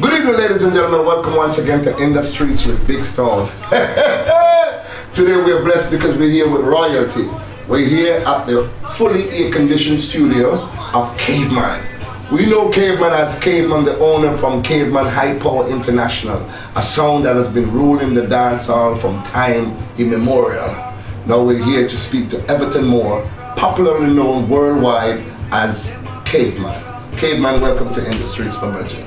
Good evening, ladies and gentlemen. Welcome once again to In the Streets with Big Stone. Today we are blessed because we're here with royalty. We're here at the fully air-conditioned studio of Caveman. We know Caveman as Caveman, the owner from Caveman High Power International, a sound that has been ruling the dancehall from time immemorial. Now we're here to speak to EVERTON Moore, popularly known worldwide as Caveman. Caveman, welcome to In the Streets, my brother.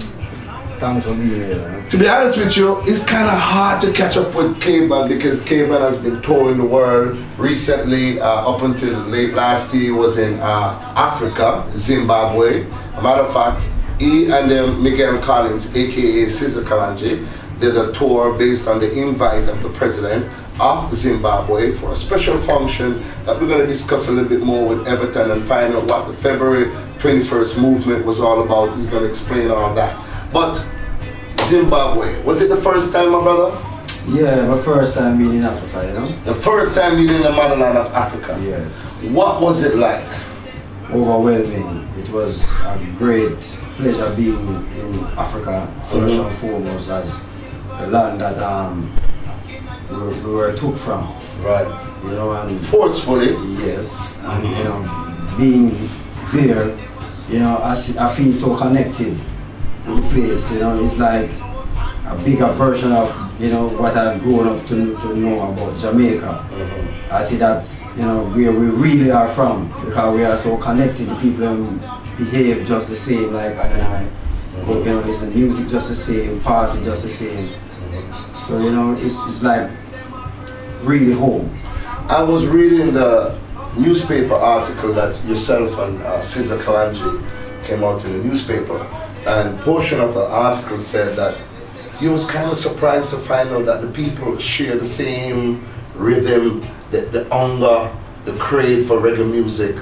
Thanks for being here. To be honest with you, it's kind of hard to catch up with Caveman because Caveman has been touring the world recently. Up until late last year, he was in Africa, Zimbabwe. A matter of fact, he and Miguel Collins, aka Cesar Kalanji, did a tour based on the invite of the president of Zimbabwe for a special function that we're going to discuss a little bit more with EVERTON and find out what the February 21st movement was all about. He's going to explain all that. But Zimbabwe, was it the first time, my brother? Yeah, my first time being in Africa, you know? The first time being in the motherland of Africa? Yes. What was it like? Overwhelming. It was a great pleasure being in Africa, first and foremost, as the land that we were took from. Right. You know, and forcefully? Yes. And, you know, being there, you know, I feel so connected with the place, you know, it's like a bigger version of, you know, what I've grown up to know about Jamaica. I see that, you know, where we really are from, because we are so connected to people and behave just the same like I and I. But, you know, listen, music just the same, party just the same. So, you know, it's like really home. I was reading the newspaper article that yourself and Cesar Kalanji came out in the newspaper, and portion of the article said that you was kind of surprised to find out that the people share the same rhythm, the hunger, the crave for reggae music.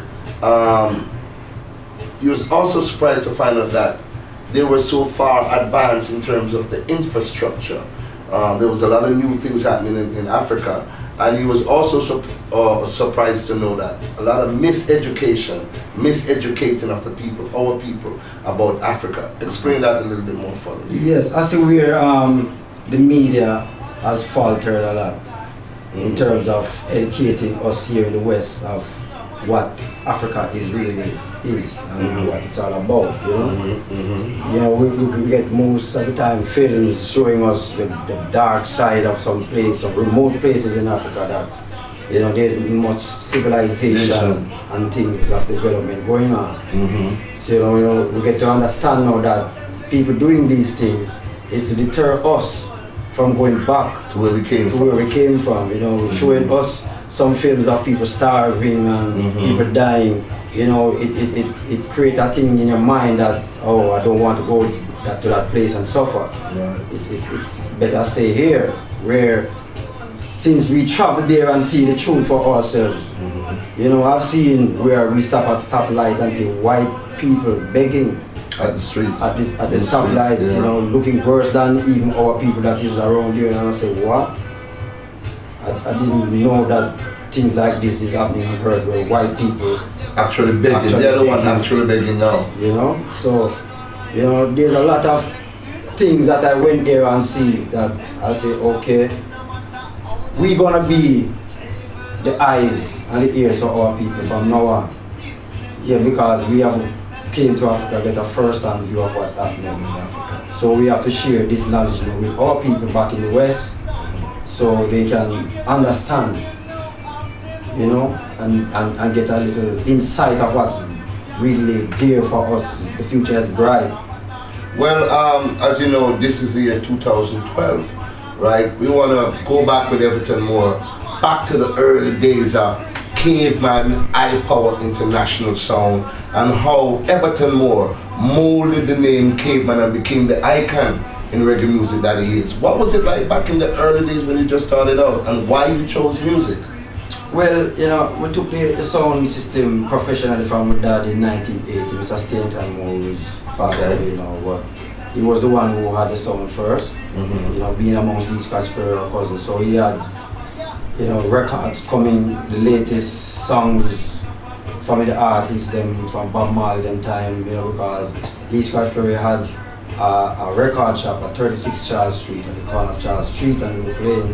You was also surprised to find out that they were so far advanced in terms of the infrastructure. There was a lot of new things happening in Africa, and he was also surprised to know that a lot of miseducating of the people, our people, about Africa. Explain that a little bit more for me. Yes, I see where the media has faltered a lot in terms of educating us here in the West of what Africa really is and what it's all about, you know. You know, we get most of the time films showing us the dark side of some place, some remote places in Africa that, you know, there's much civilization and things of development going on. So, you know, we get to understand now that people doing these things is to deter us from going back to where we came from. You know, showing us some films of people starving and people dying. You know, it creates a thing in your mind that, oh, I don't want to go to that place and suffer. Right. It's better stay here, where since we travel there and see the truth for ourselves. You know, I've seen where we stop at stoplight and see white people begging at the streets, at the stoplight, yeah. You know, looking worse than even our people that is around here. And I say, what? I didn't know that things like this is happening on earth, where white people actually begging. They're the one actually begging now. You know, so, you know, there's a lot of things that I went there and see that I say, okay, we're gonna be the eyes and the ears of our people from now on. Yeah, because we have came to Africa get a first-hand view of what's happening in Africa. So we have to share this knowledge now with our people back in the West, so they can understand, you know, and get a little insight of what's really there for us. The future is bright. Well, as you know, this is the year 2012, right? We want to go back with EVERTON Moore, back to the early days of Caveman High Power International sound, and how EVERTON Moore molded the name Caveman and became the icon in reggae music that he is. What was it like back in the early days when you just started out, and why you chose music? Well, you know, we took the sound system professionally from my dad in 1980. It was a state time who was back, you know, but he was the one who had the sound first, you know, being amongst these Scratch Perry cousins. So he had, you know, records coming, the latest songs from the artists, them from Bob Marley them time, you know, because Lee Scratch Perry had a record shop at 36 Charles Street, at the corner of Charles Street and Oak Lane,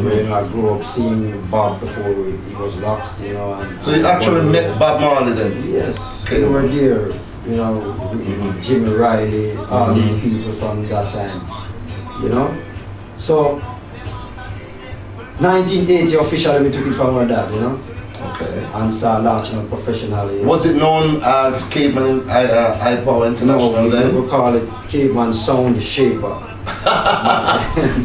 where you know, I grew up seeing Bob before he was lost, you know. And, so you actually met Bob Marley then? Yes, they were there, you know, Jimmy Riley, all these people from that time, you know. So, 1980 officially we took it from our dad, you know. Okay. And started launching it professionally. Was it known as Caveman High Power International no, then? We call it Caveman Sound Shaper.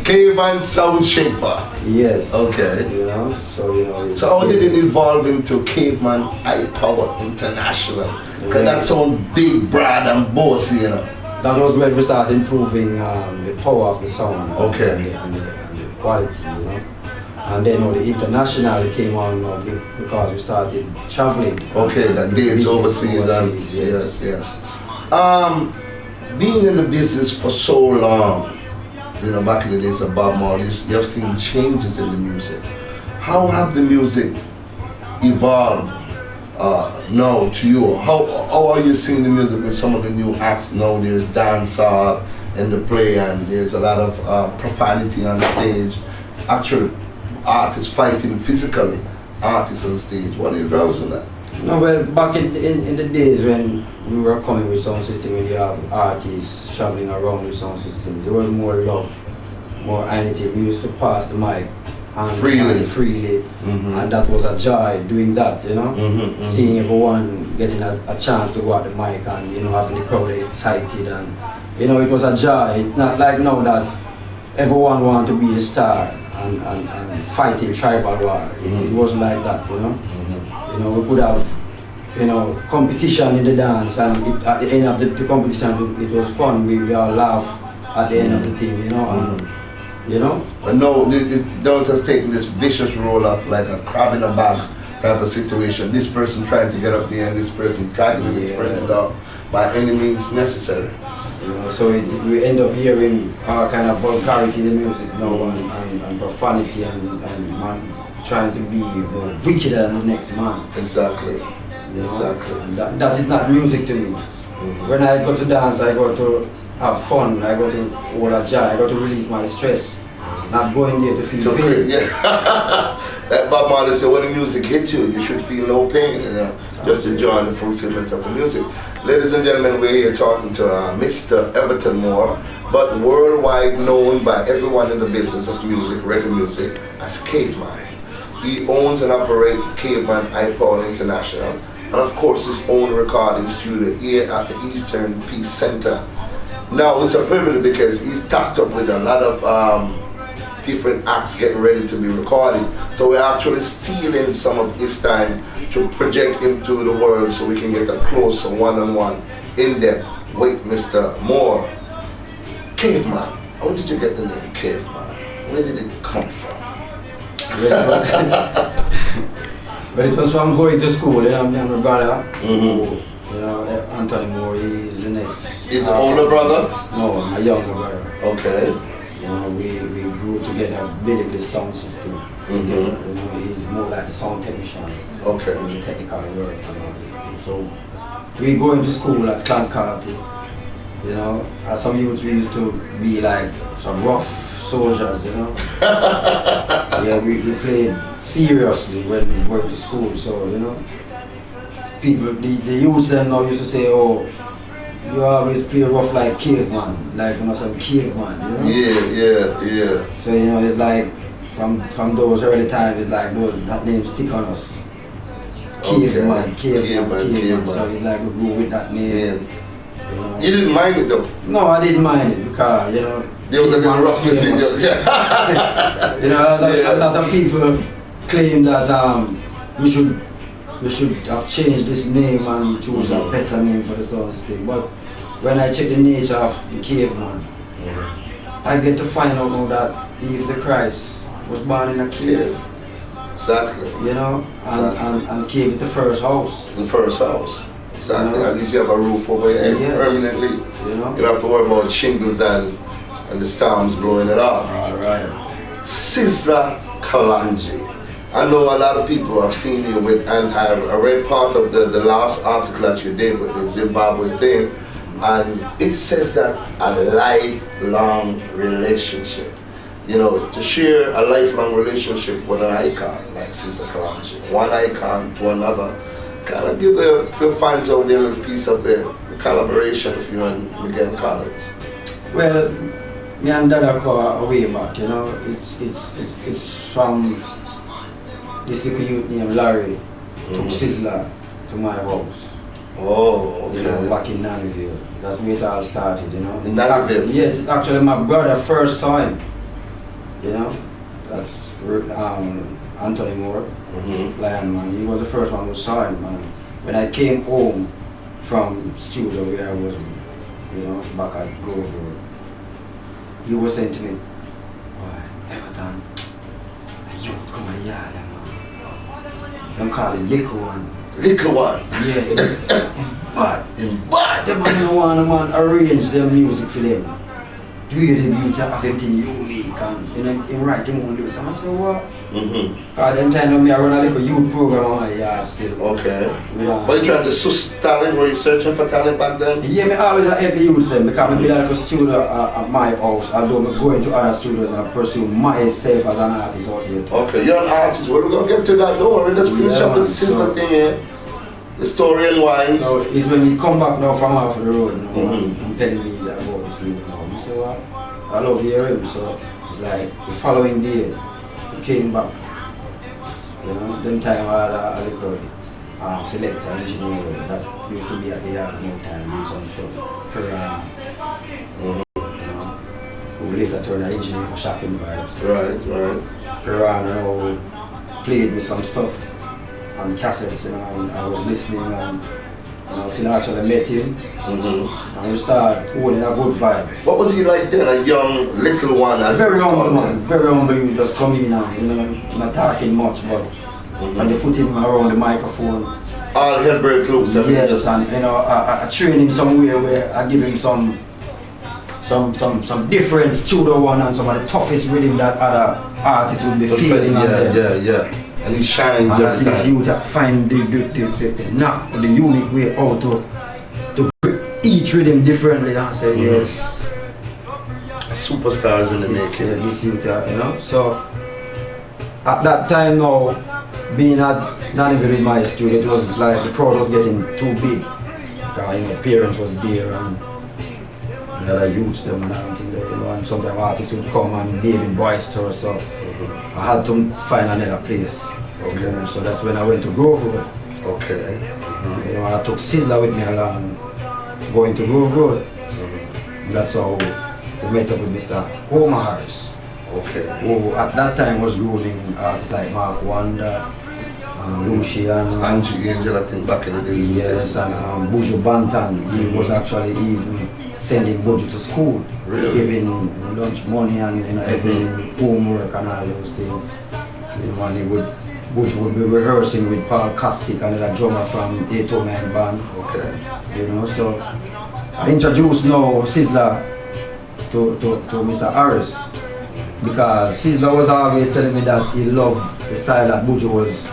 Caveman Sound Shaper. Yes. Okay. You know, so you know. So how did it evolve into Caveman High Power International? Because that sounds big, broad and bossy, you know. That was when we started improving the power of the sound. Okay. And the quality, you know. And then the international came on because we started traveling. Okay, that dates overseas. Yes. Yes. Being in the business for so long, you know, back in the days of Bob Marley, you have seen changes in the music. How have the music evolved now to you? How are you seeing the music with some of the new acts now? There's dancehall in the play and there's a lot of profanity on stage. Actually, artists fighting physically, artists on stage. What are your views on that? No, well, back in the days when we were coming with sound system, when you have artists traveling around with sound systems, there was more love, more unity. We used to pass the mic and freely, and that was a joy doing that, you know. Seeing everyone getting a chance to go at the mic and, you know, having the crowd excited, and, you know, it was a joy. It's not like now that everyone wants to be the star and fighting tribal war. It wasn't like that, you know. You know, we could have, you know, competition in the dance, and at the end of the competition, it was fun. We all laugh at the end of the thing, you know, and, you know. But no, don't just take this vicious roll of like a crab in a bag type of situation. This person trying to get up there and this person trying to get this person down by any means necessary. You know, so we end up hearing all kind of vulgarity in the music now, and profanity and man trying to be wickeder than the next man. Exactly. You know? Exactly. That is not music to me. When I go to dance, I go to have fun, I go to hold a joy, I go to relieve my stress. Not going there to feel pain. Yeah. Like Bob Marley said, when the music hits you, you should feel no pain. You know, just enjoy the fulfillment of the music. Ladies and gentlemen, we're here talking to Mr. Everton Moore, but worldwide known by everyone in the business of music, reggae music, as Caveman. He owns and operates Caveman High Power International, and of course his own recording studio here at the Eastern Peace Center. Now it's a privilege because he's tapped up with a lot of different acts getting ready to be recorded. So we're actually stealing some of his time to project him to the world so we can get a closer one-on-one, in-depth with Mr. Moore. Caveman, how did you get the name Caveman? Where did it come from? But it was from going to school, you know, my brother, you know, Anthony Moore, he's the next. He's the older brother? No, my younger brother. Okay. You know, we grew together building the sound system. You know, he's more like a sound technician. Okay. In the technical work and all these things. So we going to school at Clancarty. You know, as some youths we used to be like some rough soldiers, you know. Yeah, we played seriously when we went to school, so you know. People, the youths them now used to say, oh, you always play rough like caveman, like, you know, some caveman, you know? Yeah. So, you know, it's like, from those early times, it's like that name stick on us. Caveman. So it's like we grew with that name. Yeah. You know? You didn't mind it though? No, I didn't mind it because, you know, there was a little roughness in you. You know, a lot of people claim that we should have changed this name and choose a better name for the sound system. But when I check the nature of the caveman, I get to find out now that Eve the Christ was born in a cave. Exactly. You know, and cave is the first house. The first house. Exactly. You know? At least you have a roof over your head permanently. You know? You don't have to worry about shingles and the storms blowing it off. Alright. Sizzla Kalonji. I know a lot of people have seen you with, and I read part of the last article that you did with the Zimbabwe thing. and it says that a lifelong relationship. You know, to share a lifelong relationship with an icon like Sister Kalanji, one icon to another, kind of give the fans out there a little piece of the collaboration of you and Miguel Collins. Well, me and Dada go way back, you know. It's from this little youth named Larry took Sizzler to my house. Oh, okay. You know, back in Nannyville. That's where it all started, you know. In Nannyville? Yes, actually my brother first saw him. You know, that's Anthony Moore, Lion Man. He was the first one who saw him. And when I came home from studio where I was, you know, back at Grove Road, he was saying to me, "Boy, Everton, you come a yard, man. Them call him Little One." Little One? Yeah, in bad. Them man don't want a man arrange their music for them. Do you the beauty of everything unique and you know, in right him won't do it. And I said, what? Because them time me I run a little youth program on my yard still. Okay. But you trying to source talent? Were you searching for talent back then? Yeah, me always help the youth them because I build a studio at my house, although I go into other studios and pursue myself as an artist out there. Okay, you're an artist. Well, we're going to get to that, don't worry. Let's finish up with Sizzler thing here. The story and wines. So it's when we come back now from off the road, you know, I'm telling me that about this thing now. So I love hearing him, so it's like the following day he came back. You know, then time I had a little selector engineer that used to be at the yard more time doing some stuff. Ferran, you know, who later turned an engineer for Shocking Vibes. Right. Ferran, you know, played me some stuff on cassettes, you know, and I was listening and you know, till I actually met him, and we started holding a good vibe. What was he like then, a young little one? As very humble man, very humble. You just come in and you know, not talking much, but when they put him around the microphone, all hell break loose. Yes, and you know, I train him somewhere where I give him some different studio one and some of the toughest rhythm that other artists would be feeling. Yeah. And he shines and every time. You to find the knack, the unique way how to grip each rhythm differently and say yes. Superstars in the making. This youth, you know. So at that time now, being not even in my studio, it was like the crowd was getting too big. Because you know, parents was there and the other youths them and everything there, you know, and sometimes artists would come and David boisterous, so I had to find another place. Okay. You know, so that's when I went to Grove Road. Okay. You know, I took Sizzler with me along going to Grove Road. That's how we met up with Mr. Homer Harris. Okay. Who at that time was grooming artists like Mark Wanda, Lucian, Angie Angel, I think back in the days. Yes, and Buju Bantan. He was actually even sending Buju to school, giving lunch money and you know, having homework and all those things. You know, and Buju would be rehearsing with Paul Castick, another drummer from 809 band. Okay. You know, so I introduced now Sizzler to Mr. Harris because Sizzler was always telling me that he loved the style that Buju was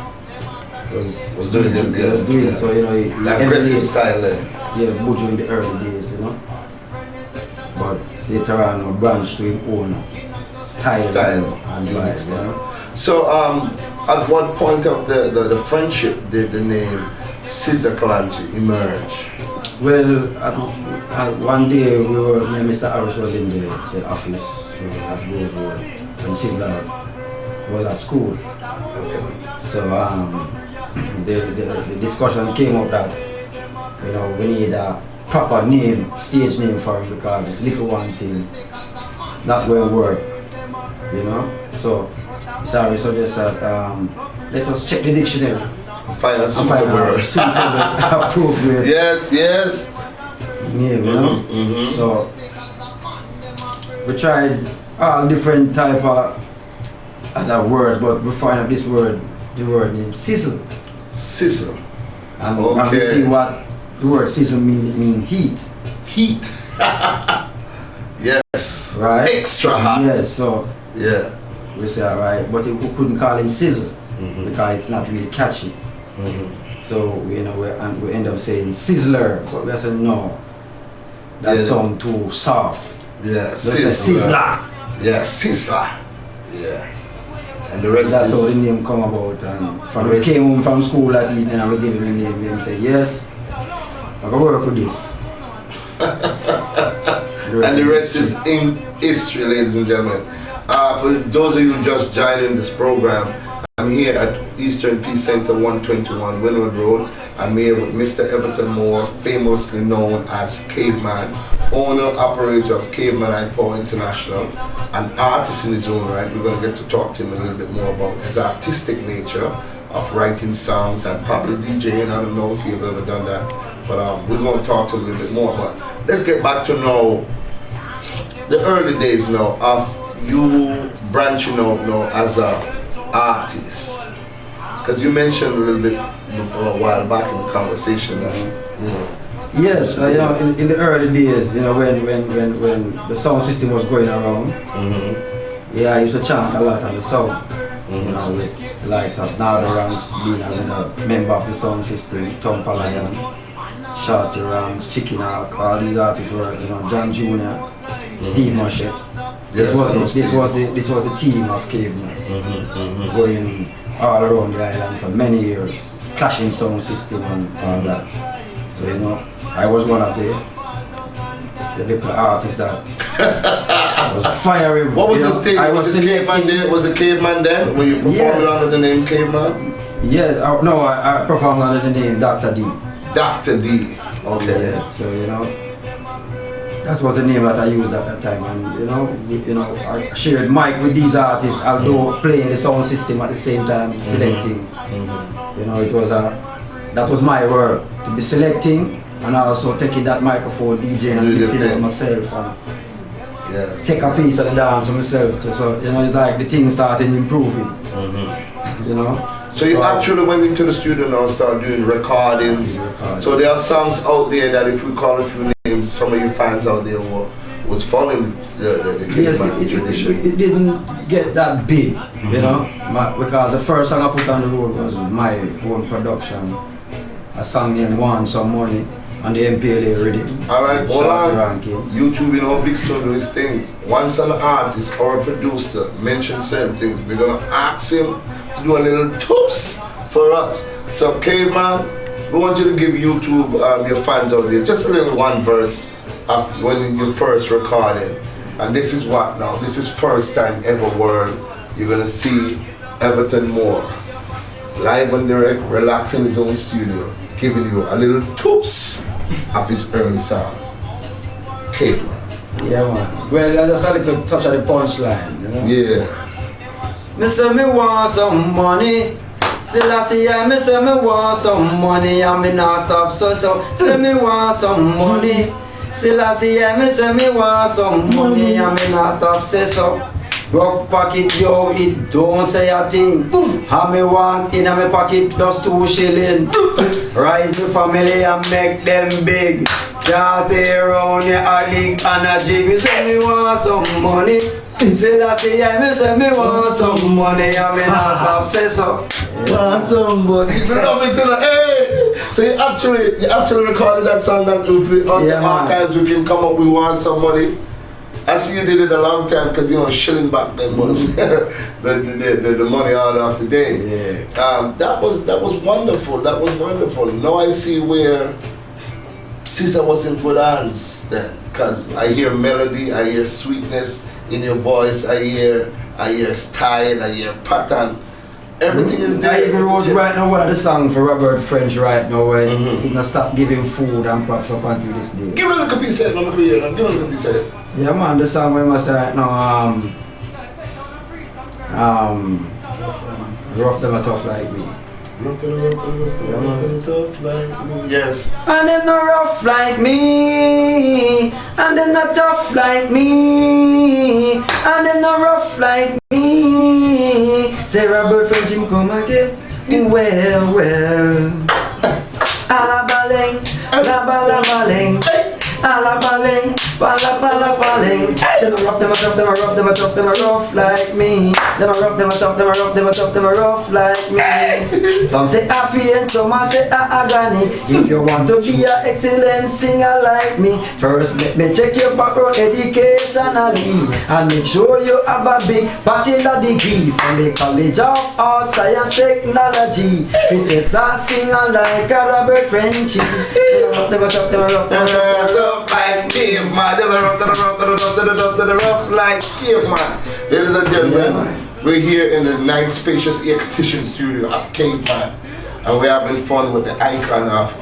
doing. So you know, he aggressive style there. Yeah, Buju in the early days, you know. But later on, branched to his own style and vibes, you know. So at what point of the friendship did the name Sizzler Kalanji emerge? Well, one day me and Mr. Harris was in the office at Grove Road and Sizzler was at school. Okay. So the discussion came up that you know we need a proper name, stage name for him because it's Little One thing not going to work, you know. So Mr. Harris suggested let us check the dictionary. Find a suitable appropriate. Yes. Name, you know. So we tried all different type of other words, but we find out this word, the word named sizzle. Sizzle. And we see what the word sizzle mean heat. Heat. Yes. Right. Extra hot. Yes. So yeah. We say alright, but we couldn't call him sizzle because it's not really catchy. So we end up saying Sizzler, but we said no. that sound too soft. Yeah, Sizzler. Yeah, Sizzler. Yeah. And the rest that's is... how the name come about. And from we came home from school that evening and we gave him a name. He said, yes, I can work with this. And the rest is in history, ladies and gentlemen. For those of you just joining this program, I'm here at Eastern Peace Center 121 Windward Road. I'm here with Mr. Everton Moore, famously known as Caveman, owner, operator of Caveman High Power International, an artist in his own right. We're going to get to talk to him a little bit more about his artistic nature of writing songs and probably DJing. I don't know if you've ever done that, but we're going to talk to him a little bit more. But let's get back to know the early days now of you branching out now as a artist. Because you mentioned a little bit a while back in the conversation that, you know. Yes, you know, in the early days, you know, when the sound system was going around, yeah, I used to chant a lot on the sound. You know, with the likes of Nada Ranks being a member of the sound system, Tom Palayan, Shorty Ranks, Chicken Hawk, all these artists were, you know, John Jr., Steve Moshe. This was the team of Caveman, going all around the island for many years, clashing sound system and all that. So, you know, I was one of the different artists that was firing. What was the stage? Was it Caveman then? Were you performing under the name Caveman? Yeah, no, I performed under the name Dr. D. Dr. D. Okay. Yeah, so, you know, that was the name that I used at that time, and you know, I shared mic with these artists, although playing the sound system at the same time, selecting. You know, that was my work, to be selecting and also taking that microphone, DJing and mixing it myself, and take a piece of the dance for myself. So you know, it's like the thing started improving. You know. So you actually went into the studio now and started doing recordings. So there are songs out there that if we call a few names, some of you fans out there was following the Caveman tradition. It didn't get that big, you know, because the first song I put on the road was my own production. A song named Want Some Money on the MPLA rhythm. Alright, hold on. YouTube, you know, big studio is things. Once an artist or a producer mentions certain things, we're gonna ask him to do a little tips for us. So Caveman, we want you to give YouTube, your fans out there, just a little one verse of when you first recorded. And this is what now? This is first time ever world you're gonna see Everton Moore live and direct, relaxing in his own studio, giving you a little tips of his early song. Caveman. Yeah, man. Well, I just had a good touch of the punchline, you know? Yeah. Me say me want some money. Selassie, me say me want some money, and me not stop so. Say me want some money. Selassie, me say me want some money, and me not stop so. Rock pocket, yo, it don't say a thing. How me want in my pocket just 2 shilling. Rise the family and make them big. Can't stay around your alley and a jig. Me say me want some money. Say that say me say me want some money and me not stop say so. Want some money. You know me to the hey. So you actually recorded that song that on the archives with him come up with Want Some Money. I see you did it a long time because you know shilling back then was the money order of the day. Yeah. That was wonderful. That was wonderful. Now I see where Caesar was in good hands then, because I hear melody, I hear sweetness in your voice, I hear style, I hear pattern. Everything is there. I even wrote right now one of the songs for Robert French right now when he not stop giving food and props up until this day. Give me a little piece of it, give me a little piece of it. Yeah man, the song we must say right now, rough them a tough like me. Rough tough like me. Yes. And them not rough like me, and them not tough like me, and them not rough like me. Say Robert French him come again. Well. Alabaleng, labalabaleng. Alabaling, balabaling. Them a rough, them a tough, them a rough, them a tough, them a rough like me. Them a rough, them a tough, them a rough, them a tough, them a rough like me. Some say happy and some a say agony. If you want to be an excellent singer like me, first let me check your background educationally and make sure you have a big bachelor degree from the College of Art, Science, Technology. Fitness a singer like a Robert Frenchy. Them a tough, them a rough, them a rough like caveman. Them a rough like caveman. Ladies and gentlemen, we're here in the nice, spacious, air-conditioned studio of Caveman, and we're having fun with the icon of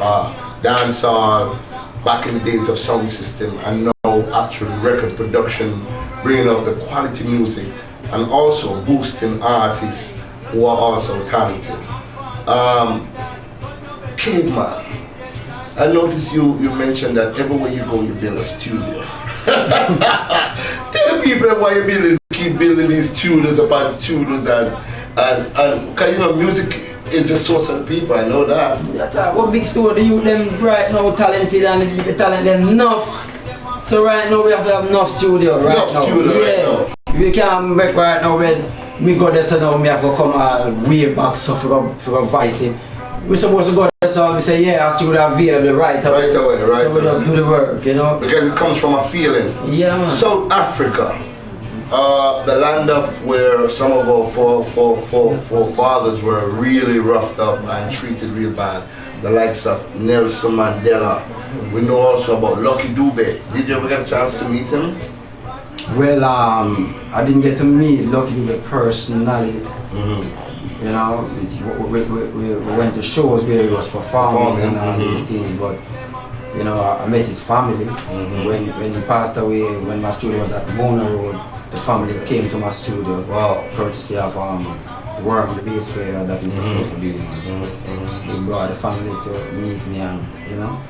dancehall back in the days of sound system, and now actually record production, bringing out the quality music, and also boosting artists who are also talented. Caveman, I noticed you mentioned that everywhere you go you build a studio. Tell the people why you keep building these studios upon studios, and cause you know music is the source of the people, I know that. Yeah, what big studio the youth them right now talented, and the talent them enough. So right now we have to have enough studio right now. We can't make right now when we go there, so now we have to come all way back so for voice him. We're supposed to go there, so we say yeah, our studio available right away. So we just do the work, you know. Because it comes from a feeling. Yeah, man. South Africa, the land of where some of our forefathers were really roughed up and treated real bad. The likes of Nelson Mandela. We know also about Lucky Dube. Did you ever get a chance to meet him? Well, I didn't get to meet Lucky Dube personally. You know, we went to shows where he was performing and all these things, but you know, I met his family. When he passed away, when my studio was at Mona Road, the family came to my studio, courtesy of Worm, the bass player that is supposed to be. He brought the family to meet me, and you know.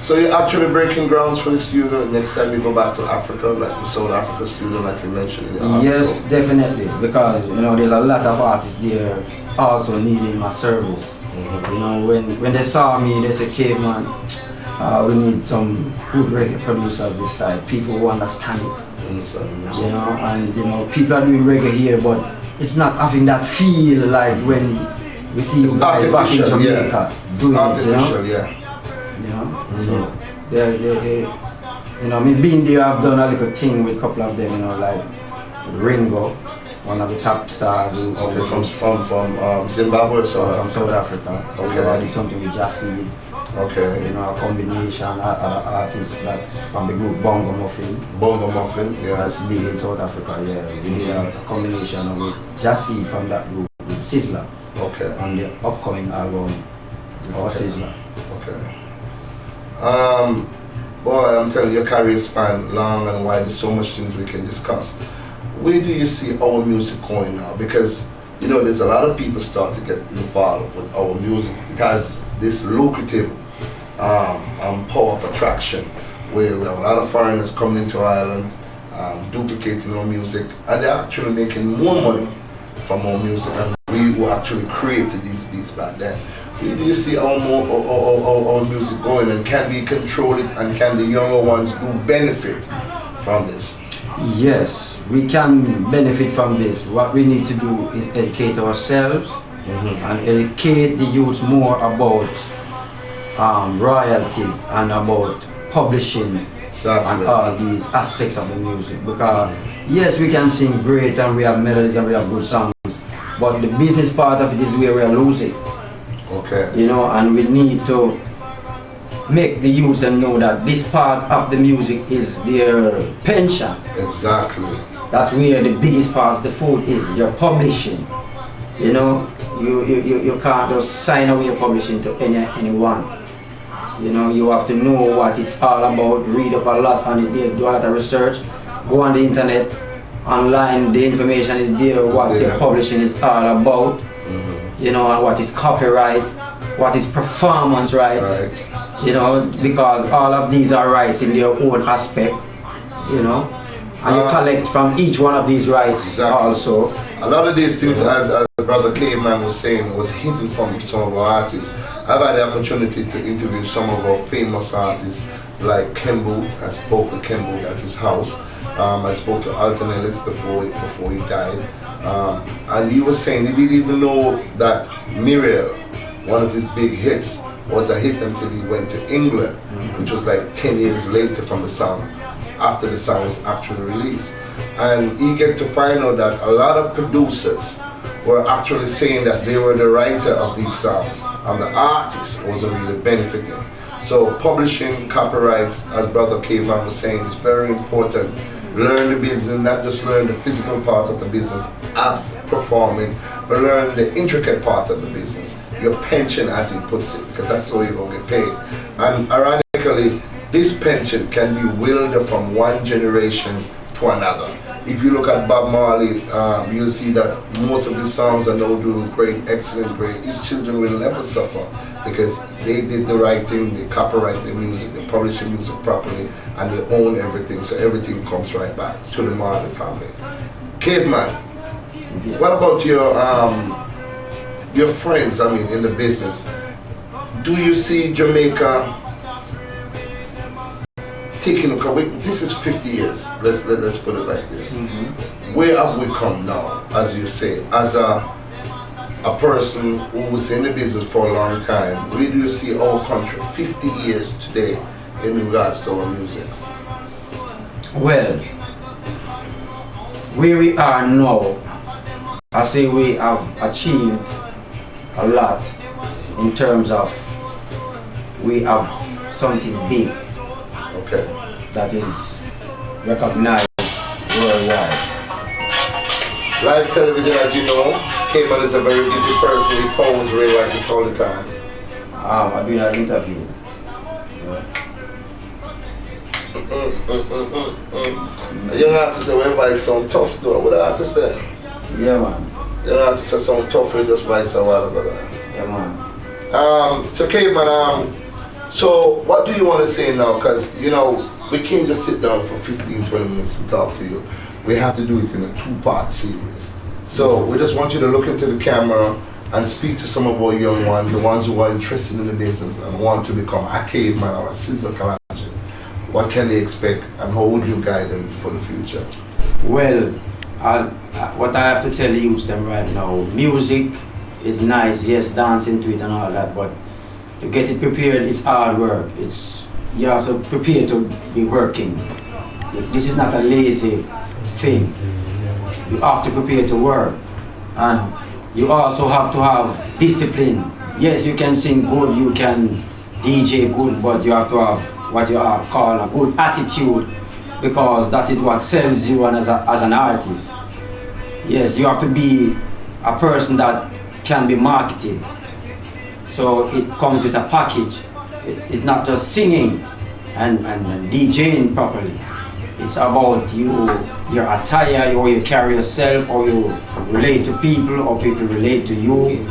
So you're actually breaking grounds for the studio next time you go back to Africa, like the South Africa studio, like you mentioned in the article? Yes, definitely, because you know there's a lot of artists there also needing my service. You know, when they saw me, they said, "Caveman, we need some good reggae producers this side, people who understand it." You know, and you know, people are doing reggae here, but it's not having that feel like when we see you guys back in Jamaica doing it. You know? You know, so they, you know, me being there, I've done a little thing with a couple of them, you know, like Ringo, one of the top stars. From Zimbabwe, from South Africa. Okay. I did something with Jassy. Okay. You know, a combination artists that's from the group Bongo Muffin. Bongo Muffin, yeah. That's big in South Africa, yeah. We did a combination with Jassy from that group with Sizzler. Okay. On the upcoming album for Sizzler. Okay. Boy, I'm telling you, your career span long and wide. There's so much things we can discuss. Where do you see our music going now? Because you know, there's a lot of people start to get involved with our music. It has this lucrative power of attraction, where we have a lot of foreigners coming into Ireland, duplicating our music, and they're actually making more money from our music than we who actually created these beats back then. Where do you see our music going, and can we control it, and can the younger ones do benefit from this? Yes, we can benefit from this. What we need to do is educate ourselves and educate the youth more about royalties and about publishing and all these aspects of the music. Because yes, we can sing great and we have melodies and we have good songs, but the business part of it is where we are losing. Okay. You know, and we need to make the youth know that this part of the music is their pension. Exactly. That's where the biggest part of the food is, your publishing. You know, you can't just sign away your publishing to anyone. You know, you have to know what it's all about, read up a lot on it, do a lot of research, go on the internet, online, the information is there, what the publishing is all about. You know, and what is copyright, what is performance rights, you know, because all of these are rights in their own aspect, you know, and you collect from each one of these rights also. A lot of these things, as Brother Caveman was saying, was hidden from some of our artists. I've had the opportunity to interview some of our famous artists, like Ken Boot. I spoke with Ken Boot at his house. I spoke to Alton Ellis before he died. And he was saying he didn't even know that Muriel, one of his big hits, was a hit until he went to England, which was like 10 years later from the song, after the song was actually released. And you get to find out that a lot of producers were actually saying that they were the writer of these songs and the artist wasn't really benefiting. So publishing copyrights, as Brother Caveman was saying, is very important. Learn the business, not just learn the physical part of the business of performing, but learn the intricate part of the business, your pension as he puts it, because that's how you're going to get paid. And ironically, this pension can be willed from one generation to another. If you look at Bob Marley, you'll see that most of the songs are now doing great, excellent, great. His children will never suffer because they did the right thing, they copyright the music, they publish the music properly, and they own everything, so everything comes right back to the Marley family. Caveman, what about your friends, I mean, in the business? Do you see Jamaica taking a couple, this is 50 years, let's put it like this. Where have we come now, as you say, as a person who was in the business for a long time? Where do you see our country 50 years today in regards to our music? Well, where we are now, I say we have achieved a lot in terms of we have something big. Okay. That is recognized worldwide. Live television, as you know, Caveman is a very busy person. He phones Ray Righteous all the time. I'm doing an interview. A young artist, everybody sound tough though. What the artist there? Yeah, man. Young artists that sound tough, we just vice a while ago. Yeah, man. So Caveman, so what do you want to say now? Because, you know, we can't just sit down for 15, 20 minutes and talk to you. We have to do it in a two-part series. So we just want you to look into the camera and speak to some of our young ones, the ones who are interested in the business and want to become a caveman or a scissor collection. What can they expect and how would you guide them for the future? Well, what I have to tell you them right now, music is nice, yes, dancing to it and all that, but to get it prepared, it's hard work. You have to prepare to be working. This is not a lazy thing. You have to prepare to work. And you also have to have discipline. Yes, you can sing good, you can DJ good, but you have to have what you call a good attitude, because that is what sells you as an artist. Yes, you have to be a person that can be marketed. So it comes with a package. It's not just singing and DJing properly. It's about your attire, how you carry yourself, how you relate to people, or people relate to you.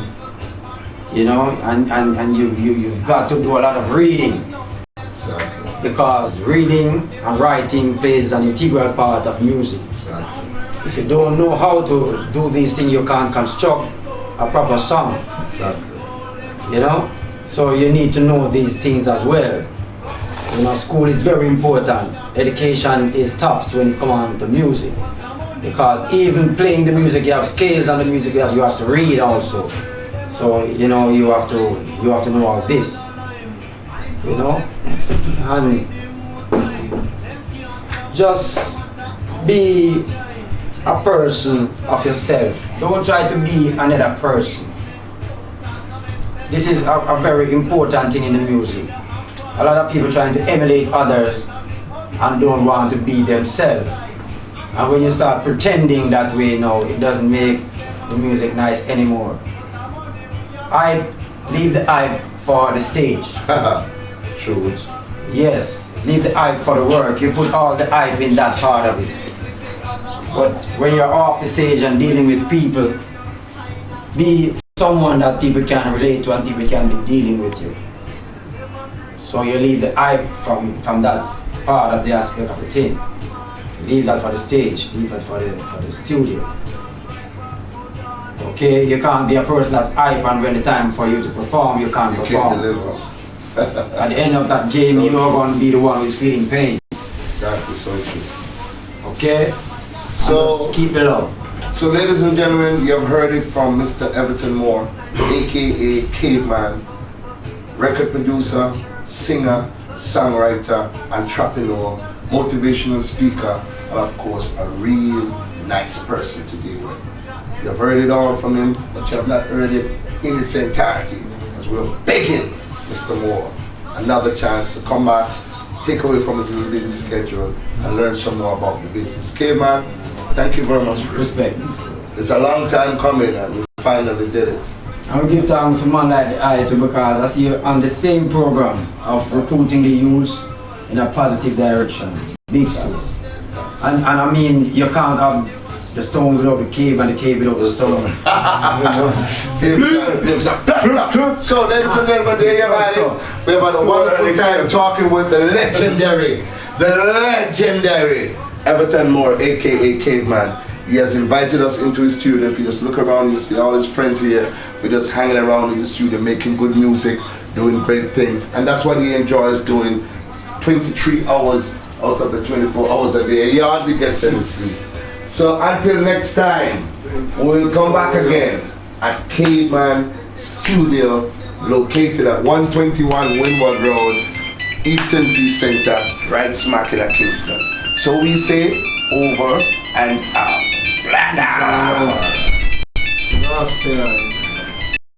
You know, and you've got to do a lot of reading. Exactly. Because reading and writing plays an integral part of music. Exactly. If you don't know how to do these things, you can't construct a proper song. Exactly. You know, so you need to know these things as well. You know, school is very important. Education is tops when it comes on to music, because even playing the music, you have scales on the music. You have to read also. So you know, you have to know all this. You know, and just be a person of yourself. Don't try to be another person. This is a very important thing in the music. A lot of people trying to emulate others and don't want to be themselves. And when you start pretending that way now, it doesn't make the music nice anymore. I leave the hype for the stage. True. Yes, leave the hype for the work. You put all the hype in that part of it. But when you're off the stage and dealing with people, be someone that people can relate to and people can be dealing with you. So you leave the hype from that part of the aspect of the thing. Leave that for the stage, leave that for the studio. Okay, you can't be a person that's hype and when the time for you to perform, you can't perform. Can't deliver. at the end of that game, you're going to be the one who's feeling pain. Exactly, so true. Okay? So just keep it up. So ladies and gentlemen, you have heard it from Mr. Everton Moore, aka Caveman, record producer, singer, songwriter, entrepreneur, motivational speaker, and of course a real nice person to deal with. You have heard it all from him, but you have not heard it in its entirety, as we're begging Mr. Moore another chance to come back, take away from his little busy schedule, and learn some more about the business. Caveman, thank you very much. Respect. It's a long time coming, and we finally did it. I will give thanks to man like the eye too, because I see you on the same program of recruiting the youth in a positive direction. Big schools. And I mean, you can't have the stone without the cave and the cave without the stone. So ladies and gentlemen, there you have it. We have had a wonderful time talking with the legendary Everton Moore, aka Caveman. He has invited us into his studio. If you just look around, you see all his friends here. We're just hanging around in the studio, making good music, doing great things. And that's what he enjoys doing 23 hours out of the 24 hours a day. He hardly gets any sleep. So until next time, we'll come back again at Caveman Studio, located at 121 Windward Road, Eastern Peace Center, right smack in Kingston. So we say over and out.